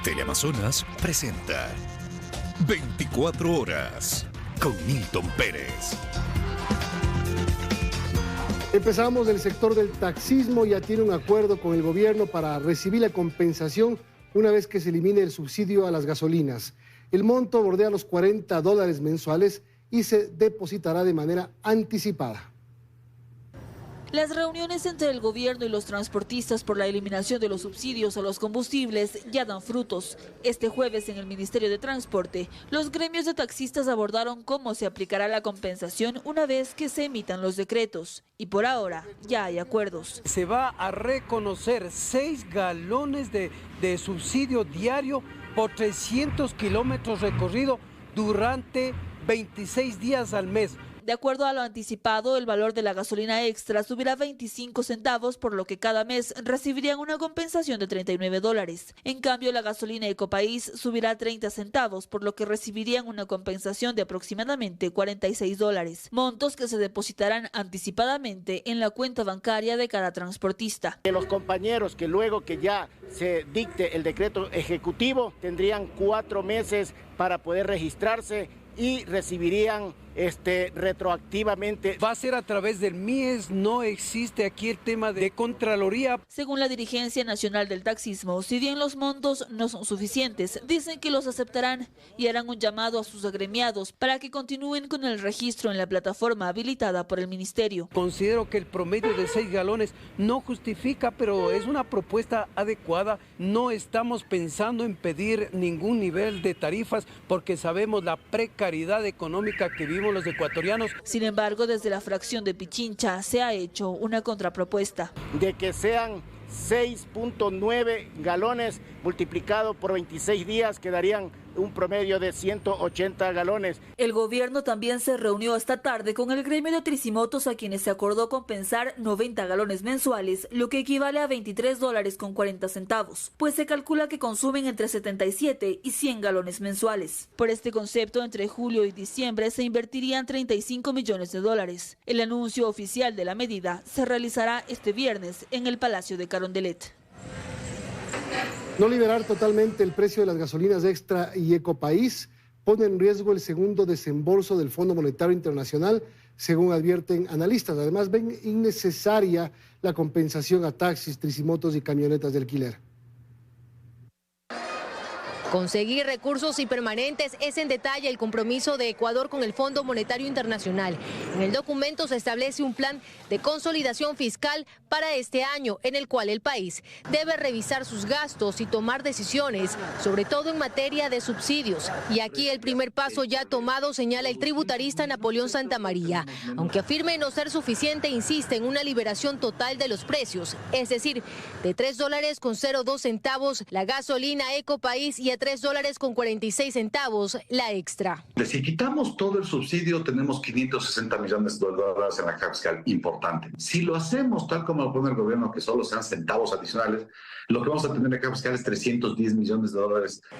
Teleamazonas presenta 24 horas con Milton Pérez. Empezamos del sector del taxismo, ya tiene un acuerdo con el gobierno para recibir la compensación una vez que se elimine el subsidio a las gasolinas. El monto bordea los $40 mensuales y se depositará de manera anticipada. Las reuniones entre el gobierno y los transportistas por la eliminación de los subsidios a los combustibles ya dan frutos. Este jueves en el Ministerio de Transporte, los gremios de taxistas abordaron cómo se aplicará la compensación una vez que se emitan los decretos. Y por ahora ya hay acuerdos. Se va a reconocer 6 galones de subsidio diario por 300 kilómetros recorridos durante 26 días al mes. De acuerdo a lo anticipado, el valor de la gasolina extra subirá 25 centavos, por lo que cada mes recibirían una compensación de $39. En cambio, la gasolina Ecopaís subirá 30 centavos, por lo que recibirían una compensación de aproximadamente $46. Montos que se depositarán anticipadamente en la cuenta bancaria de cada transportista. Los compañeros que luego que ya se dicte el decreto ejecutivo tendrían 4 meses para poder registrarse y recibirían retroactivamente. Va a ser a través del MIES, no existe aquí el tema de Contraloría. Según la dirigencia nacional del taxismo, si bien los montos no son suficientes, dicen que los aceptarán y harán un llamado a sus agremiados para que continúen con el registro en la plataforma habilitada por el ministerio. Considero que el promedio de 6 galones no justifica, pero es una propuesta adecuada. No estamos pensando en pedir ningún nivel de tarifas porque sabemos la precariedad económica que vivimos los ecuatorianos. Sin embargo, desde la fracción de Pichincha se ha hecho una contrapropuesta. De que sean 6.9 galones multiplicado por 26 días quedarían un promedio de 180 galones. El gobierno también se reunió esta tarde con el gremio de tricimotos, a quienes se acordó compensar 90 galones mensuales, lo que equivale a $23.40, pues se calcula que consumen entre 77 y 100 galones mensuales. Por este concepto, entre julio y diciembre se invertirían $35 millones. El anuncio oficial de la medida se realizará este viernes en el Palacio de Carondelet. No liberar totalmente el precio de las gasolinas extra y Ecopaís pone en riesgo el segundo desembolso del Fondo Monetario Internacional, según advierten analistas. Además, ven innecesaria la compensación a taxis, tricimotos y camionetas de alquiler. Conseguir recursos y permanentes es en detalle el compromiso de Ecuador con el Fondo Monetario Internacional. En el documento se establece un plan de consolidación fiscal para este año, en el cual el país debe revisar sus gastos y tomar decisiones, sobre todo en materia de subsidios. Y aquí el primer paso ya tomado, señala el tributarista Napoleón Santamaría. Aunque afirme no ser suficiente, insiste en una liberación total de los precios, es decir, de $3.02 la gasolina Ecopaís y a $3.46 la extra. Si quitamos todo el subsidio, tenemos $560 millones en la caja fiscal, importante. Si lo hacemos tal como lo pone el gobierno, que solo sean centavos adicionales, lo que vamos a tener en la caja fiscal es $310 millones.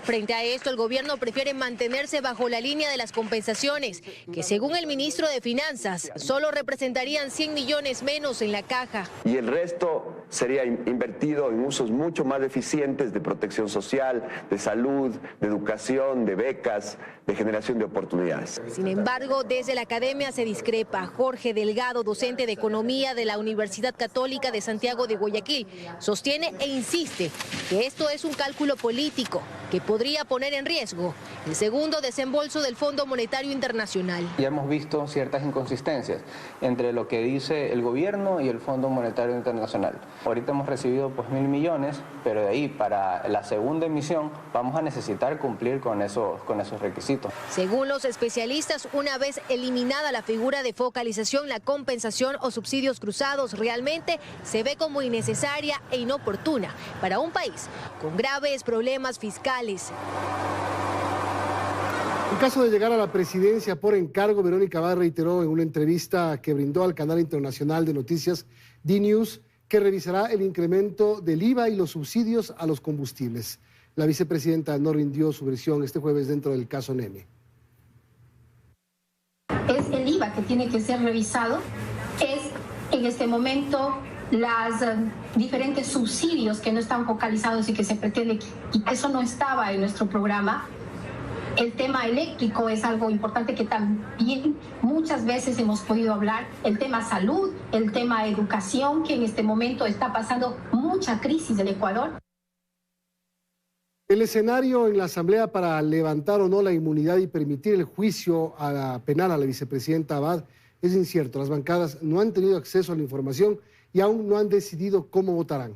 Frente a esto, el gobierno prefiere mantenerse bajo la línea de las compensaciones, que según el ministro de Finanzas, solo representarían 100 millones menos en la caja. Y el resto sería invertido en usos mucho más eficientes de protección social, de salud, de educación, de becas, de generación de oportunidades. Sin embargo, desde la academia se discrepa. Jorge Delgado, docente de Economía de la Universidad Católica de Santiago de Guayaquil, sostiene e insiste que esto es un cálculo político que podría poner en riesgo el segundo desembolso del Fondo Monetario Internacional. Ya hemos visto ciertas inconsistencias entre lo que dice el gobierno y el Fondo Monetario Internacional. Ahorita hemos recibido $1.000 millones, pero de ahí para la segunda emisión vamos a necesitar cumplir con esos requisitos. Según los especialistas, una vez eliminada la figura de focalización, la compensación o subsidios cruzados realmente se ve como innecesaria e inoportuna para un país con graves problemas fiscales. En caso de llegar a la presidencia por encargo, Verónica Abad reiteró en una entrevista que brindó al canal internacional de noticias DNews que revisará el incremento del IVA y los subsidios a los combustibles. La vicepresidenta no rindió su versión este jueves dentro del caso Neme. Es el IVA que tiene que ser revisado, es en este momento las diferentes subsidios que no están focalizados y que se pretende, y eso no estaba en nuestro programa. El tema eléctrico es algo importante que también muchas veces hemos podido hablar. El tema salud, el tema educación, que en este momento está pasando mucha crisis en Ecuador. El escenario en la Asamblea para levantar o no la inmunidad y permitir el juicio penal a la vicepresidenta Abad es incierto. Las bancadas no han tenido acceso a la información y aún no han decidido cómo votarán.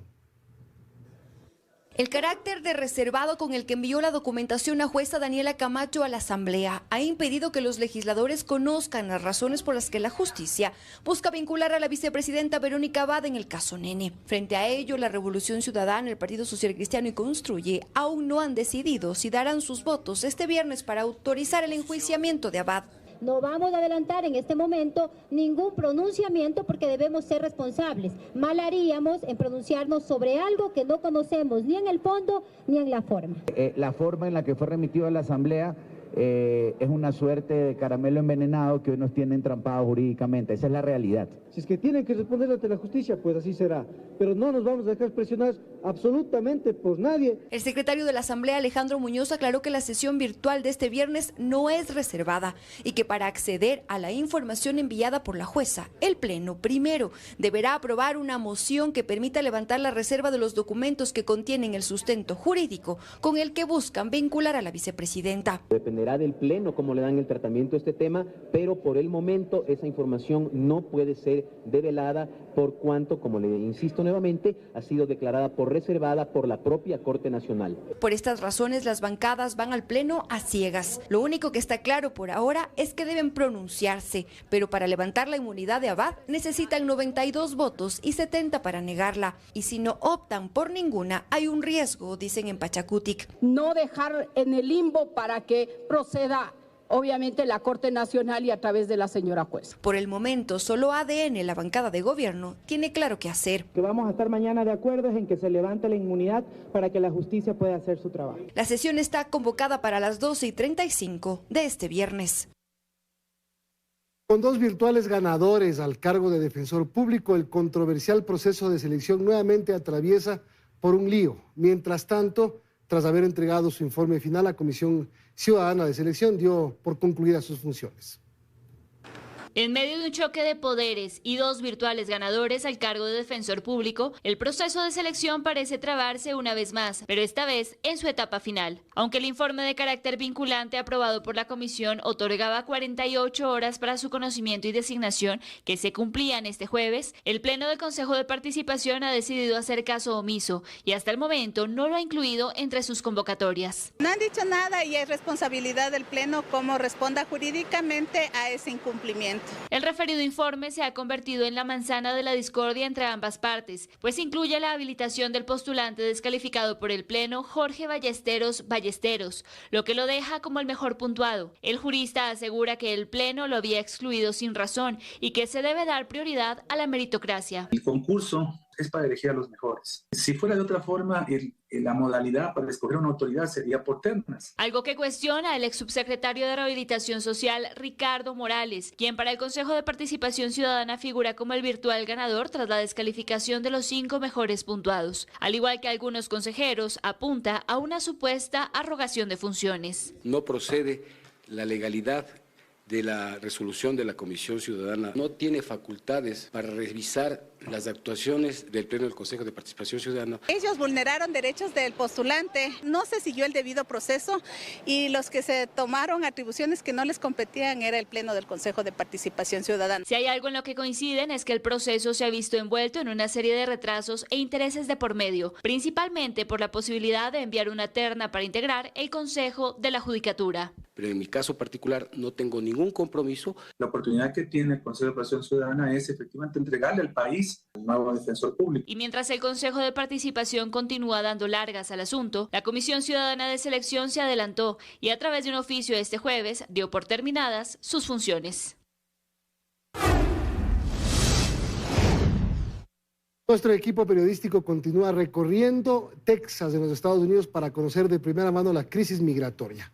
El carácter de reservado con el que envió la documentación la jueza Daniela Camacho a la Asamblea ha impedido que los legisladores conozcan las razones por las que la justicia busca vincular a la vicepresidenta Verónica Abad en el caso Nene. Frente a ello, la Revolución Ciudadana, el Partido Social Cristiano y Construye aún no han decidido si darán sus votos este viernes para autorizar el enjuiciamiento de Abad. No vamos a adelantar en este momento ningún pronunciamiento porque debemos ser responsables. Mal haríamos en pronunciarnos sobre algo que no conocemos ni en el fondo ni en la forma. La forma en la que fue remitido a la Asamblea es una suerte de caramelo envenenado que hoy nos tiene entrampados jurídicamente. Esa es la realidad. Si es que tienen que responder ante la justicia, pues así será. Pero no nos vamos a dejar presionar absolutamente por nadie. El secretario de la Asamblea, Alejandro Muñoz, aclaró que la sesión virtual de este viernes no es reservada y que para acceder a la información enviada por la jueza, el Pleno primero deberá aprobar una moción que permita levantar la reserva de los documentos que contienen el sustento jurídico con el que buscan vincular a la vicepresidenta. Dependerá del Pleno cómo le dan el tratamiento a este tema, pero por el momento esa información no puede ser develada por cuanto, como le insisto nuevamente, ha sido declarada por reservada por la propia Corte Nacional. Por estas razones, las bancadas van al Pleno a ciegas. Lo único que está claro por ahora es que deben pronunciarse, pero para levantar la inmunidad de Abad necesitan 92 votos y 70 para negarla. Y si no optan por ninguna, hay un riesgo, dicen en Pachacutic. No dejar en el limbo para que proceda obviamente la Corte Nacional y a través de la señora jueza. Por el momento, solo ADN, la bancada de gobierno, tiene claro qué hacer. Que vamos a estar mañana de acuerdo en que se levante la inmunidad para que la justicia pueda hacer su trabajo. La sesión está convocada para las 12:35 de este viernes. Con 2 virtuales ganadores al cargo de defensor público, el controversial proceso de selección nuevamente atraviesa por un lío. Mientras tanto, tras haber entregado su informe final, la Comisión Ciudadana de Selección dio por concluidas sus funciones. En medio de un choque de poderes y 2 virtuales ganadores al cargo de defensor público, el proceso de selección parece trabarse una vez más, pero esta vez en su etapa final. Aunque el informe de carácter vinculante aprobado por la comisión otorgaba 48 horas para su conocimiento y designación, que se cumplían este jueves, el Pleno del Consejo de Participación ha decidido hacer caso omiso y hasta el momento no lo ha incluido entre sus convocatorias. No han dicho nada y es responsabilidad del Pleno cómo responda jurídicamente a ese incumplimiento. El referido informe se ha convertido en la manzana de la discordia entre ambas partes, pues incluye la habilitación del postulante descalificado por el Pleno, Jorge Ballesteros, lo que lo deja como el mejor puntuado. El jurista asegura que el Pleno lo había excluido sin razón y que se debe dar prioridad a la meritocracia. El concurso es para elegir a los mejores. Si fuera de otra forma, la modalidad para escoger una autoridad sería por ternas. Algo que cuestiona el ex subsecretario de Rehabilitación Social, Ricardo Morales, quien para el Consejo de Participación Ciudadana figura como el virtual ganador tras la descalificación de los 5 mejores puntuados. Al igual que algunos consejeros, apunta a una supuesta arrogación de funciones. No procede la legalidad de la resolución de la Comisión Ciudadana. No tiene facultades para revisar las actuaciones del Pleno del Consejo de Participación Ciudadana. Ellos vulneraron derechos del postulante, no se siguió el debido proceso y los que se tomaron atribuciones que no les competían era el Pleno del Consejo de Participación Ciudadana. Si hay algo en lo que coinciden es que el proceso se ha visto envuelto en una serie de retrasos e intereses de por medio, principalmente por la posibilidad de enviar una terna para integrar el Consejo de la Judicatura. Pero en mi caso particular no tengo ningún compromiso. La oportunidad que tiene el Consejo de Participación Ciudadana es efectivamente entregarle al país al nuevo defensor público. Y mientras el Consejo de Participación continúa dando largas al asunto, la Comisión Ciudadana de Selección se adelantó y a través de un oficio este jueves dio por terminadas sus funciones. Nuestro equipo periodístico continúa recorriendo Texas en los Estados Unidos para conocer de primera mano la crisis migratoria.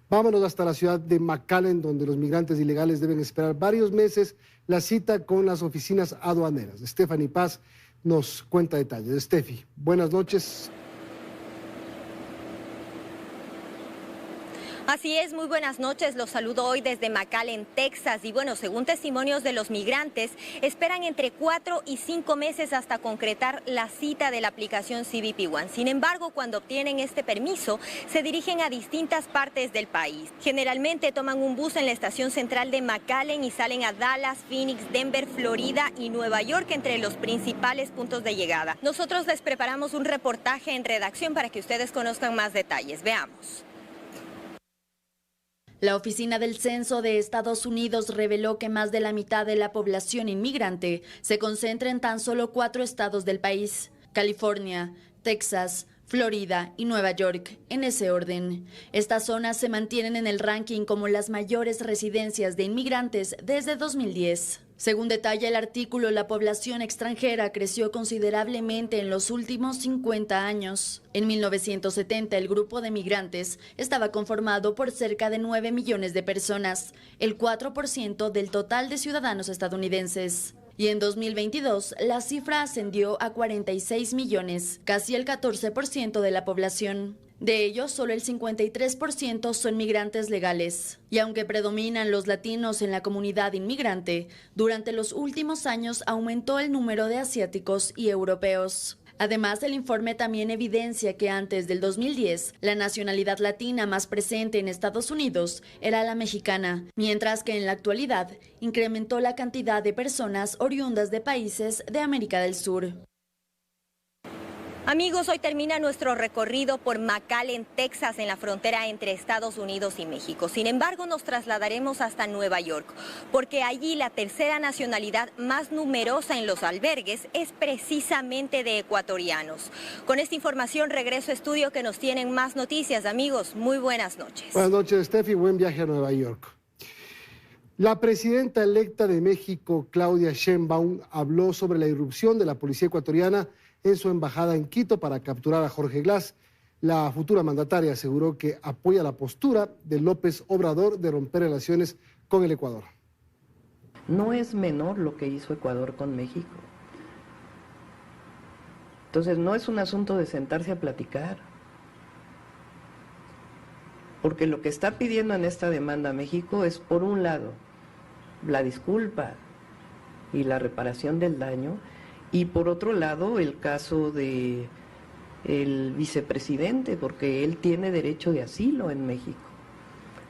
Vámonos hasta la ciudad de McAllen, donde los migrantes ilegales deben esperar varios meses la cita con las oficinas aduaneras. Stephanie Paz nos cuenta detalles. Steffi, buenas noches. Así es, muy buenas noches, los saludo hoy desde McAllen, Texas, y bueno, según testimonios de los migrantes, esperan entre 4 y 5 meses hasta concretar la cita de la aplicación CBP One. Sin embargo, cuando obtienen este permiso, se dirigen a distintas partes del país. Generalmente toman un bus en la estación central de McAllen y salen a Dallas, Phoenix, Denver, Florida y Nueva York, entre los principales puntos de llegada. Nosotros les preparamos un reportaje en redacción para que ustedes conozcan más detalles. Veamos. La Oficina del Censo de Estados Unidos reveló que más de la mitad de la población inmigrante se concentra en tan solo 4 estados del país: California, Texas, Florida y Nueva York, en ese orden. Estas zonas se mantienen en el ranking como las mayores residencias de inmigrantes desde 2010. Según detalla el artículo, la población extranjera creció considerablemente en los últimos 50 años. En 1970, el grupo de migrantes estaba conformado por cerca de 9 millones de personas, el 4% del total de ciudadanos estadounidenses. Y en 2022, la cifra ascendió a 46 millones, casi el 14% de la población. De ellos, solo el 53% son migrantes legales. Y aunque predominan los latinos en la comunidad inmigrante, durante los últimos años aumentó el número de asiáticos y europeos. Además, el informe también evidencia que antes del 2010, la nacionalidad latina más presente en Estados Unidos era la mexicana, mientras que en la actualidad incrementó la cantidad de personas oriundas de países de América del Sur. Amigos, hoy termina nuestro recorrido por McAllen, Texas, en la frontera entre Estados Unidos y México. Sin embargo, nos trasladaremos hasta Nueva York, porque allí la tercera nacionalidad más numerosa en los albergues es precisamente de ecuatorianos. Con esta información regreso a estudio, que nos tienen más noticias. Amigos, muy buenas noches. Buenas noches, Steffi. Buen viaje a Nueva York. La presidenta electa de México, Claudia Sheinbaum, habló sobre la irrupción de la policía ecuatoriana en su embajada en Quito para capturar a Jorge Glass. La futura mandataria aseguró que apoya la postura de López Obrador de romper relaciones con el Ecuador. No es menor lo que hizo Ecuador con México. Entonces no es un asunto de sentarse a platicar. Porque lo que está pidiendo en esta demanda México es, por un lado, la disculpa y la reparación del daño, y por otro lado el caso de el vicepresidente, porque él tiene derecho de asilo en México,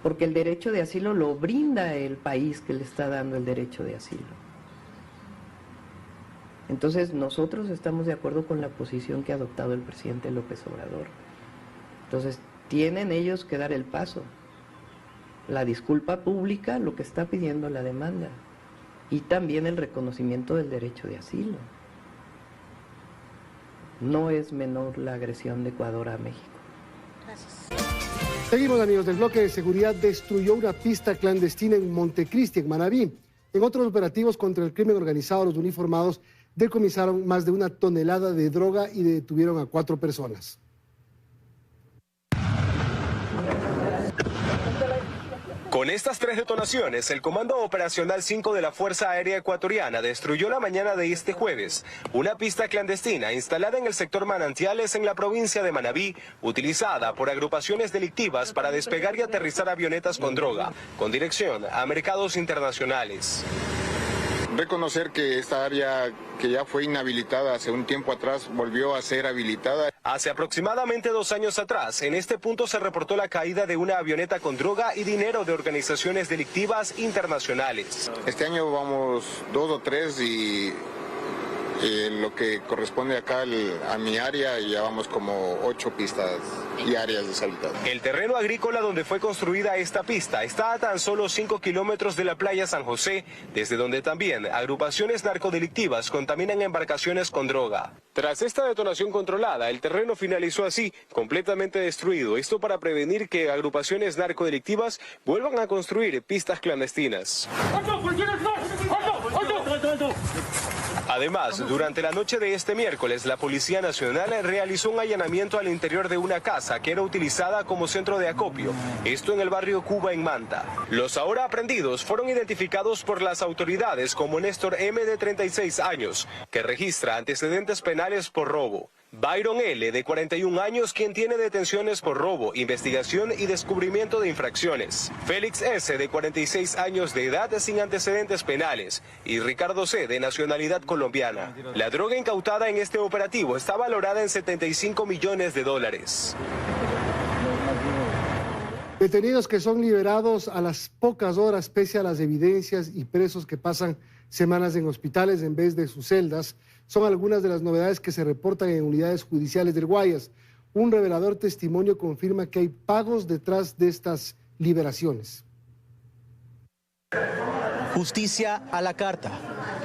porque el derecho de asilo lo brinda el país que le está dando el derecho de asilo. Entonces nosotros estamos de acuerdo con la posición que ha adoptado el presidente López Obrador. Entonces tienen ellos que dar el paso, la disculpa pública, lo que está pidiendo la demanda, y también el reconocimiento del derecho de asilo. No es menor la agresión de Ecuador a México. Gracias. Seguimos, amigos. El bloque de seguridad destruyó una pista clandestina en Montecristi, en Manabí. En otros operativos contra el crimen organizado, los uniformados decomisaron más de 1 tonelada de droga y detuvieron a 4 personas. Con estas 3 detonaciones, el Comando Operacional 5 de la Fuerza Aérea Ecuatoriana destruyó la mañana de este jueves una pista clandestina instalada en el sector Manantiales en la provincia de Manabí, utilizada por agrupaciones delictivas para despegar y aterrizar avionetas con droga, con dirección a mercados internacionales. Reconocer que esta área, que ya fue inhabilitada hace un tiempo atrás, volvió a ser habilitada. Hace aproximadamente 2 años atrás, en este punto se reportó la caída de una avioneta con droga y dinero de organizaciones delictivas internacionales. Este año vamos 2 o 3 y lo que corresponde acá a mi área, ya vamos como 8 pistas diarias deshabitadas. El terreno agrícola donde fue construida esta pista está a tan solo 5 kilómetros de la playa San José, desde donde también agrupaciones narcodelictivas contaminan embarcaciones con droga. Tras esta detonación controlada, el terreno finalizó así, completamente destruido. Esto para prevenir que agrupaciones narcodelictivas vuelvan a construir pistas clandestinas. Además, durante la noche de este miércoles, la Policía Nacional realizó un allanamiento al interior de una casa que era utilizada como centro de acopio, esto en el barrio Cuba en Manta. Los ahora aprendidos fueron identificados por las autoridades como Néstor M, de 36 años, que registra antecedentes penales por robo. Byron L, de 41 años, quien tiene detenciones por robo, investigación y descubrimiento de infracciones. Félix S, de 46 años de edad, sin antecedentes penales. Y Ricardo C, de nacionalidad colombiana. La droga incautada en este operativo está valorada en 75 millones de dólares. Detenidos que son liberados a las pocas horas pese a las evidencias y presos que pasan semanas en hospitales en vez de sus celdas son algunas de las novedades que se reportan en unidades judiciales del Guayas. Un revelador testimonio confirma que hay pagos detrás de estas liberaciones. Justicia a la carta.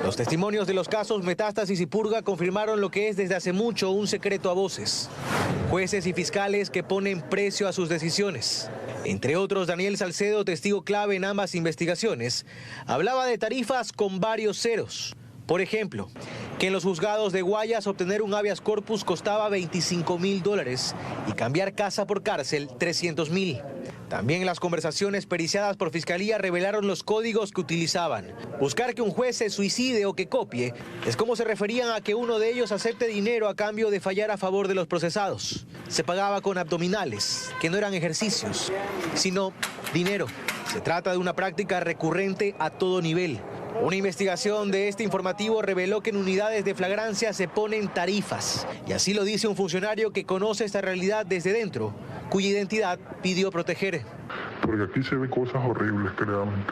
Los testimonios de los casos Metástasis y Purga confirmaron lo que es desde hace mucho un secreto a voces. Jueces y fiscales que ponen precio a sus decisiones. Entre otros, Daniel Salcedo, testigo clave en ambas investigaciones, hablaba de tarifas con varios ceros. Por ejemplo, que en los juzgados de Guayas obtener un habeas corpus costaba $25.000 y cambiar casa por cárcel $300.000. También las conversaciones periciadas por Fiscalía revelaron los códigos que utilizaban. Buscar que un juez se suicide o que copie es como se referían a que uno de ellos acepte dinero a cambio de fallar a favor de los procesados. Se pagaba con abdominales, que no eran ejercicios, sino dinero. Se trata de una práctica recurrente a todo nivel. Una investigación de este informativo reveló que en unidades de flagrancia se ponen tarifas. Y así lo dice un funcionario que conoce esta realidad desde dentro, cuya identidad pidió proteger. Porque aquí se ven cosas horribles, créame.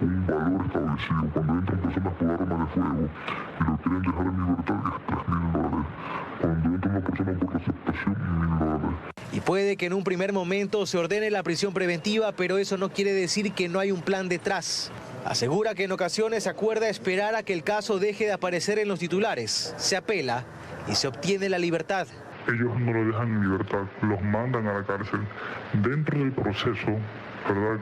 Un valor establecido. Cuando entran personas por arma de fuego y lo quieren dejar en libertad es $3.000. Cuando entra una persona por receptación, $1.000. Y puede que en un primer momento se ordene la prisión preventiva, pero eso no quiere decir que no hay un plan detrás. Asegura que en ocasiones se acuerda esperar a que el caso deje de aparecer en los titulares, se apela y se obtiene la libertad. Ellos no lo dejan en libertad, los mandan a la cárcel. Dentro del proceso, ¿verdad?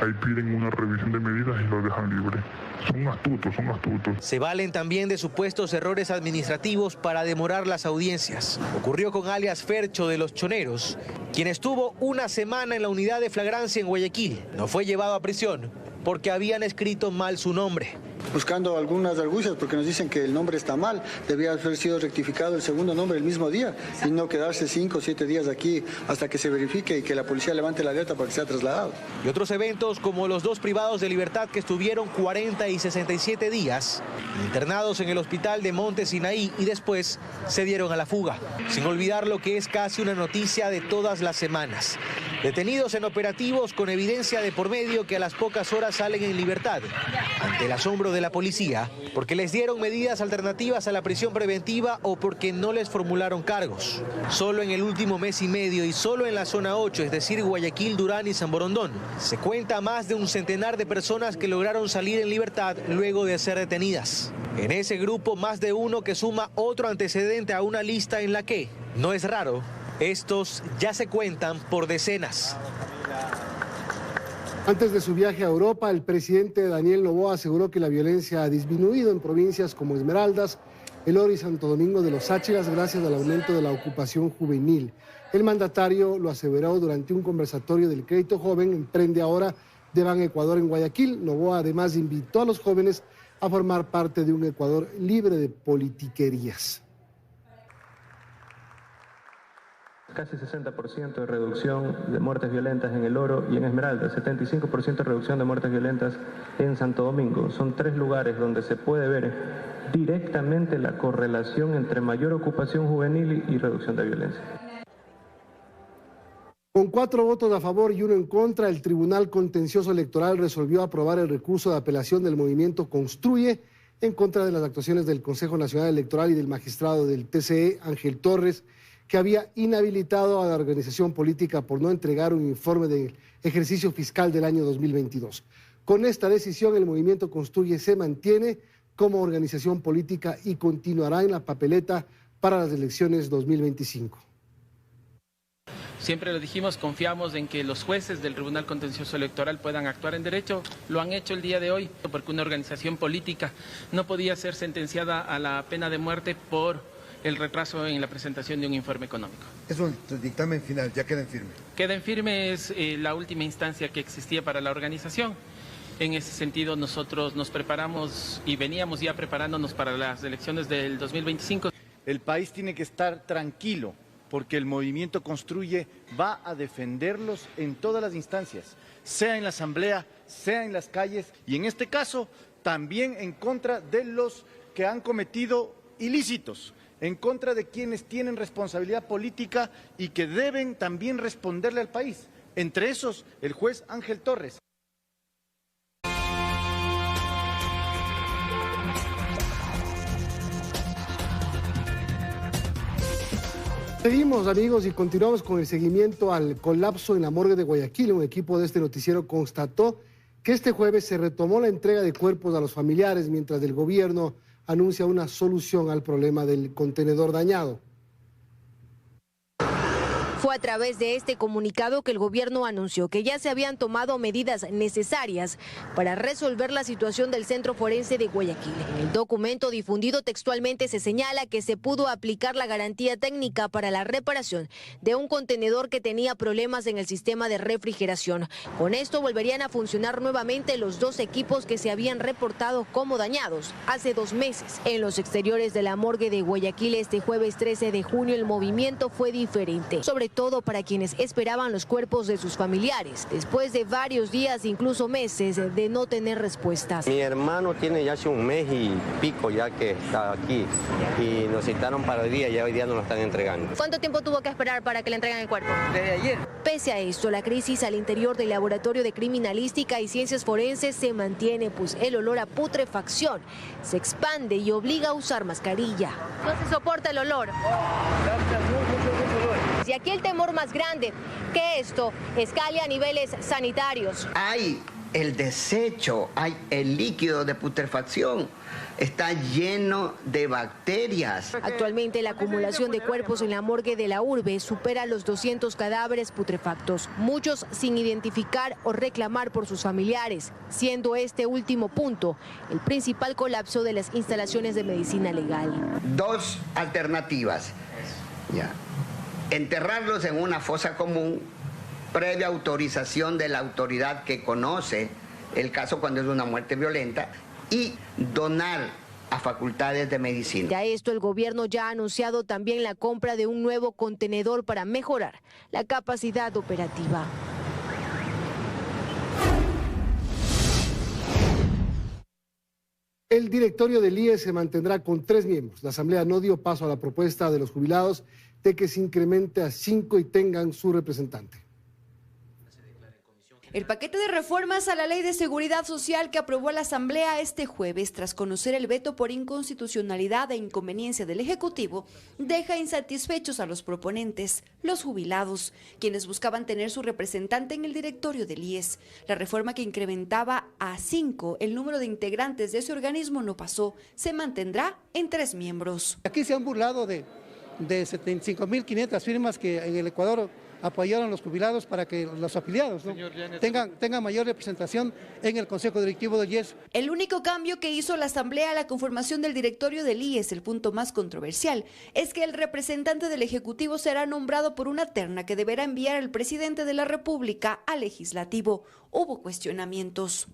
Ahí piden una revisión de medidas y lo dejan libre. Son astutos. Se valen también de supuestos errores administrativos para demorar las audiencias. Ocurrió con alias Fercho de los Choneros, quien estuvo una semana en la unidad de flagrancia en Guayaquil. No fue llevado a prisión porque habían escrito mal su nombre. Buscando algunas argucias porque nos dicen que el nombre está mal, debía haber sido rectificado el segundo nombre el mismo día y no quedarse 5 o 7 días aquí hasta que se verifique y que la policía levante la alerta para que sea trasladado. Y otros eventos como los 2 privados de libertad que estuvieron 40 y 67 días internados en el hospital de Monte Sinaí y después se dieron a la fuga. Sin olvidar lo que es casi una noticia de todas las semanas. Detenidos en operativos con evidencia de por medio que a las pocas horas salen en libertad, ante el asombro de la policía, porque les dieron medidas alternativas a la prisión preventiva o porque no les formularon cargos. Solo en el último mes y medio y solo en la zona 8, es decir, Guayaquil, Durán y San Borondón, se cuenta más de un centenar de personas que lograron salir en libertad luego de ser detenidas. En ese grupo, más de uno que suma otro antecedente a una lista en la que, no es raro, estos ya se cuentan por decenas. Antes de su viaje a Europa, el presidente Daniel Noboa aseguró que la violencia ha disminuido en provincias como Esmeraldas, El Oro y Santo Domingo de los Áchilas gracias al aumento de la ocupación juvenil. El mandatario lo aseveró durante un conversatorio del Crédito Joven Emprende Ahora de Ban Ecuador en Guayaquil. Noboa además invitó a los jóvenes a formar parte de un Ecuador libre de politiquerías. Casi 60% de reducción de muertes violentas en El Oro y en Esmeralda, 75% de reducción de muertes violentas en Santo Domingo. Son 3 lugares donde se puede ver directamente la correlación entre mayor ocupación juvenil y reducción de violencia. Con 4 votos a favor y 1 en contra, el Tribunal Contencioso Electoral resolvió aprobar el recurso de apelación del movimiento Construye en contra de las actuaciones del Consejo Nacional Electoral y del magistrado del TCE, Ángel Torres, que había inhabilitado a la organización política por no entregar un informe del ejercicio fiscal del año 2022. Con esta decisión, el movimiento Construye se mantiene como organización política y continuará en la papeleta para las elecciones 2025. Siempre lo dijimos, confiamos en que los jueces del Tribunal Contencioso Electoral puedan actuar en derecho. Lo han hecho el día de hoy, porque una organización política no podía ser sentenciada a la pena de muerte por el retraso en la presentación de un informe económico. Es un dictamen final, ya queda en firme. Queda en firme, es la última instancia que existía para la organización. En ese sentido, nosotros nos preparamos y veníamos ya preparándonos para las elecciones del 2025. El país tiene que estar tranquilo, porque el movimiento Construye va a defenderlos en todas las instancias, sea en la asamblea, sea en las calles, y en este caso también en contra de los que han cometido ilícitos, en contra de quienes tienen responsabilidad política y que deben también responderle al país, entre esos el juez Ángel Torres. Seguimos, amigos, y continuamos con el seguimiento al colapso en la morgue de Guayaquil. Un equipo de este noticiero constató que este jueves se retomó la entrega de cuerpos a los familiares mientras el gobierno anuncia una solución al problema del contenedor dañado. Fue a través de este comunicado que el gobierno anunció que ya se habían tomado medidas necesarias para resolver la situación del Centro Forense de Guayaquil. En el documento difundido textualmente se señala que se pudo aplicar la garantía técnica para la reparación de un contenedor que tenía problemas en el sistema de refrigeración. Con esto volverían a funcionar nuevamente los dos equipos que se habían reportado como dañados hace 2 meses. En los exteriores de la morgue de Guayaquil este jueves 13 de junio el movimiento fue diferente, sobre todo para quienes esperaban los cuerpos de sus familiares, después de varios días, incluso meses, de no tener respuestas. Mi hermano tiene ya hace 1 mes y pico ya que está aquí y nos citaron para hoy día, ya hoy día nos lo están entregando. ¿Cuánto tiempo tuvo que esperar para que le entreguen el cuerpo? Desde ayer. Pese a esto, la crisis al interior del Laboratorio de Criminalística y Ciencias Forenses se mantiene, pues el olor a putrefacción se expande y obliga a usar mascarilla. No se soporta el olor. Y aquí el temor más grande que esto escale a niveles sanitarios. Hay el desecho, hay el líquido de putrefacción, está lleno de bacterias. Actualmente la acumulación de cuerpos en la morgue de la urbe supera los 200 cadáveres putrefactos, muchos sin identificar o reclamar por sus familiares, siendo este último punto el principal colapso de las instalaciones de medicina legal. 2 alternativas. Ya. Enterrarlos en una fosa común previa autorización de la autoridad que conoce el caso cuando es una muerte violenta y donar a facultades de medicina. Ya esto, el gobierno ya ha anunciado también la compra de un nuevo contenedor para mejorar la capacidad operativa. El directorio del IES se mantendrá con 3 miembros. La Asamblea no dio paso a la propuesta de los jubilados de que se incremente a 5 y tengan su representante. El paquete de reformas a la Ley de Seguridad Social que aprobó la Asamblea este jueves, tras conocer el veto por inconstitucionalidad e inconveniencia del Ejecutivo, deja insatisfechos a los proponentes, los jubilados, quienes buscaban tener su representante en el directorio del IES. La reforma que incrementaba a 5 el número de integrantes de ese organismo no pasó, se mantendrá en 3 miembros. Aquí se han burlado de 75.500 firmas que en el Ecuador apoyaron los jubilados para que los afiliados, ¿no?, tengan mayor representación en el Consejo Directivo del IES. El único cambio que hizo la Asamblea a la conformación del directorio del IES, el punto más controversial, es que el representante del Ejecutivo será nombrado por una terna que deberá enviar el presidente de la República al Legislativo. Hubo cuestionamientos.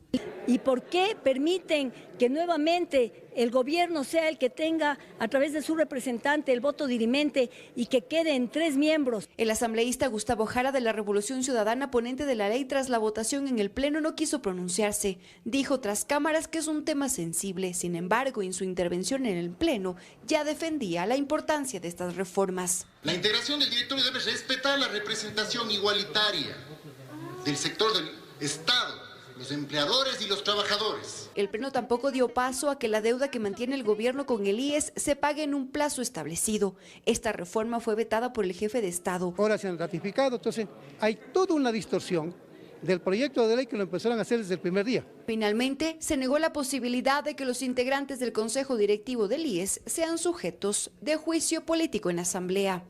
¿Y por qué permiten que nuevamente el gobierno sea el que tenga a través de su representante el voto dirimente y que queden 3 miembros? El asambleísta Gustavo Jara de la Revolución Ciudadana, ponente de la ley tras la votación en el Pleno, no quiso pronunciarse. Dijo tras cámaras que es un tema sensible. Sin embargo, en su intervención en el Pleno ya defendía la importancia de estas reformas. La integración del directorio debe respetar la representación igualitaria del sector del Estado, los empleadores y los trabajadores. El Pleno tampoco dio paso a que la deuda que mantiene el gobierno con el IES se pague en un plazo establecido. Esta reforma fue vetada por el jefe de Estado. Ahora se han ratificado, entonces hay toda una distorsión del proyecto de ley que lo empezaron a hacer desde el primer día. Finalmente, se negó la posibilidad de que los integrantes del Consejo Directivo del IES sean sujetos de juicio político en la Asamblea.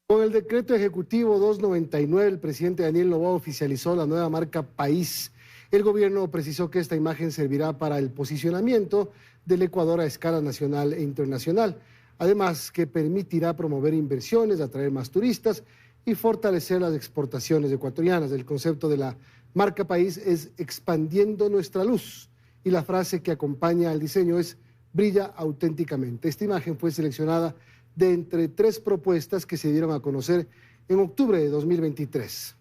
Con el decreto ejecutivo 299, el presidente Daniel Noboa oficializó la nueva marca País. El gobierno precisó que esta imagen servirá para el posicionamiento del Ecuador a escala nacional e internacional. Además, que permitirá promover inversiones, atraer más turistas y fortalecer las exportaciones ecuatorianas. El concepto de la marca País es expandiendo nuestra luz y la frase que acompaña al diseño es brilla auténticamente. Esta imagen fue seleccionada de entre 3 propuestas que se dieron a conocer en octubre de 2023.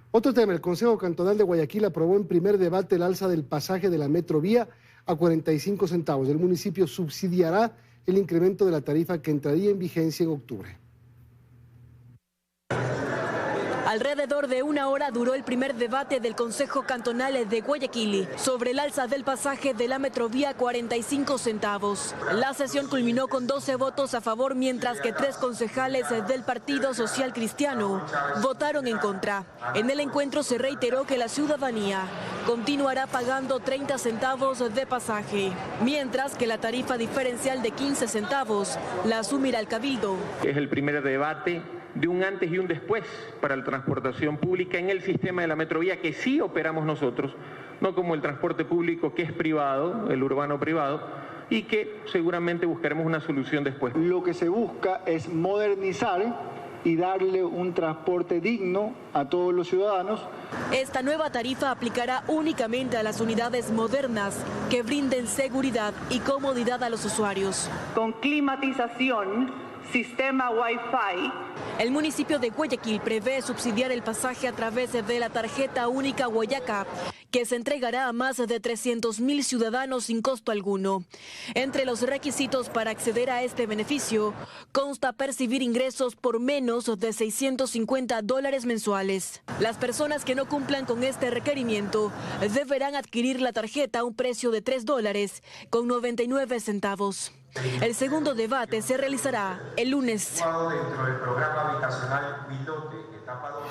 Otro tema, el Consejo Cantonal de Guayaquil aprobó en primer debate el alza del pasaje de la Metrovía a 45 centavos. El municipio subsidiará el incremento de la tarifa que entraría en vigencia en octubre. Alrededor de 1 hora duró el primer debate del Consejo Cantonal de Guayaquil sobre el alza del pasaje de la Metrovía a 45 centavos. La sesión culminó con 12 votos a favor, mientras que 3 concejales del Partido Social Cristiano votaron en contra. En el encuentro se reiteró que la ciudadanía continuará pagando 30 centavos de pasaje, mientras que la tarifa diferencial de 15 centavos la asumirá el Cabildo. Es el primer debate de un antes y un después para la transportación pública en el sistema de la Metrovía, que sí operamos nosotros, no como el transporte público que es privado, el urbano privado, y que seguramente buscaremos una solución después. Lo que se busca es modernizar y darle un transporte digno a todos los ciudadanos. Esta nueva tarifa aplicará únicamente a las unidades modernas que brinden seguridad y comodidad a los usuarios. Con climatización, sistema Wi-Fi. El municipio de Guayaquil prevé subsidiar el pasaje a través de la tarjeta única Guayaca, que se entregará a más de 300.000 ciudadanos sin costo alguno. Entre los requisitos para acceder a este beneficio consta percibir ingresos por menos de $650 mensuales. Las personas que no cumplan con este requerimiento deberán adquirir la tarjeta a un precio de $3.99. El segundo debate se realizará el lunes. Dentro del programa habitacional pilote, etapa 2.